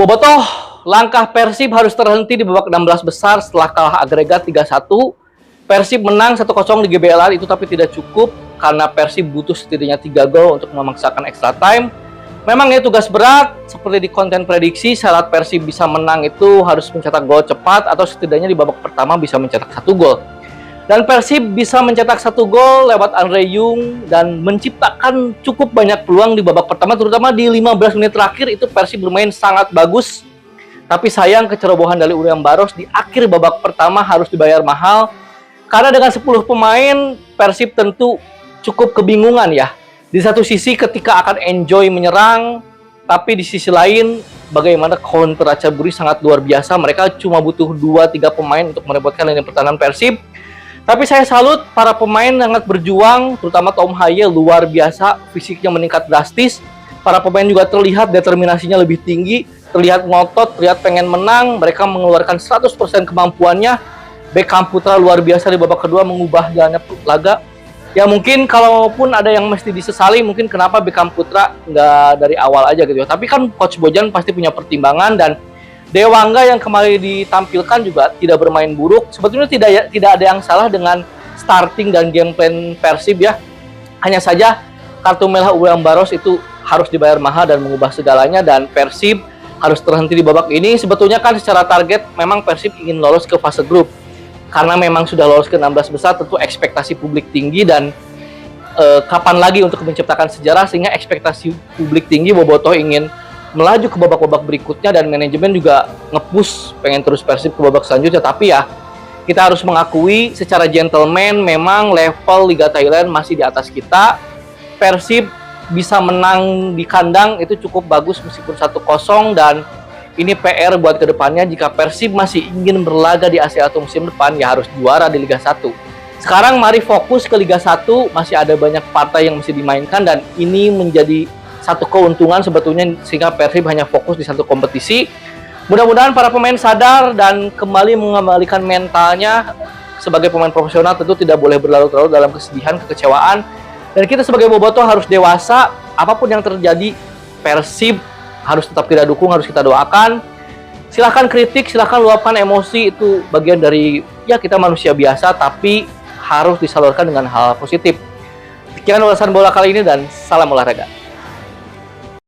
Bobotoh, langkah Persib harus terhenti di babak 16 besar setelah kalah agregat 3-1. Persib menang 1-0 di GBLA itu tapi tidak cukup karena Persib butuh setidaknya 3 gol untuk memaksakan extra time. Memang ini tugas berat, seperti di konten prediksi, syarat Persib bisa menang itu harus mencetak gol cepat atau setidaknya di babak pertama bisa mencetak 1 gol. Dan Persib bisa mencetak 1 gol lewat Andre Yung dan menciptakan cukup banyak peluang di babak pertama, terutama di 15 menit terakhir itu Persib bermain sangat bagus. Tapi sayang kecerobohan dari William Barros di akhir babak pertama harus dibayar mahal. Karena dengan 10 pemain, Persib tentu cukup kebingungan ya. Di satu sisi ketika akan enjoy menyerang, tapi di sisi lain bagaimana counter Acaburi sangat luar biasa. Mereka cuma butuh 2-3 pemain untuk merepotkan lini pertahanan Persib. Tapi saya salut para pemain sangat berjuang, terutama Tom Haye luar biasa, fisiknya meningkat drastis. Para pemain juga terlihat determinasinya lebih tinggi, terlihat ngotot, terlihat pengen menang. Mereka mengeluarkan 100% kemampuannya. Beckham Putra luar biasa di babak kedua mengubah jalannya laga. Ya mungkin kalaupun ada yang mesti disesali, mungkin kenapa Beckham Putra nggak dari awal aja gitu ya. Tapi kan Coach Bojan pasti punya pertimbangan dan Dewangga yang kemarin ditampilkan juga tidak bermain buruk. Sebetulnya tidak ada yang salah dengan starting dan game plan Persib ya. Hanya saja kartu merah William Barros itu harus dibayar mahal dan mengubah segalanya, dan Persib harus terhenti di babak ini. Sebetulnya kan secara target memang Persib ingin lolos ke fase grup. Karena memang sudah lolos ke 16 besar, tentu ekspektasi publik tinggi dan kapan lagi untuk menciptakan sejarah, sehingga ekspektasi publik tinggi Bobotoh ingin melaju ke babak-babak berikutnya dan manajemen juga nge-push pengen terus Persib ke babak selanjutnya. Tapi ya kita harus mengakui secara gentleman memang level Liga Thailand masih di atas kita. Persib bisa menang di kandang itu cukup bagus meskipun 1-0, dan ini PR buat kedepannya. Jika Persib masih ingin berlaga di Asia atau musim depan ya harus juara di Liga 1. Sekarang mari fokus ke Liga 1, masih ada banyak partai yang mesti dimainkan dan ini menjadi satu keuntungan sebetulnya sehingga Persib hanya fokus di satu kompetisi. Mudah-mudahan para pemain sadar dan kembali mengembalikan mentalnya. Sebagai pemain profesional tentu tidak boleh berlarut-larut dalam kesedihan, kekecewaan. Dan kita sebagai Bobotoh harus dewasa. Apapun yang terjadi, Persib harus tetap kita dukung, harus kita doakan. Silahkan kritik, silahkan luapkan emosi, itu bagian dari ya kita manusia biasa, tapi harus disalurkan dengan hal positif. Sekian ulasan bola kali ini dan salam olahraga.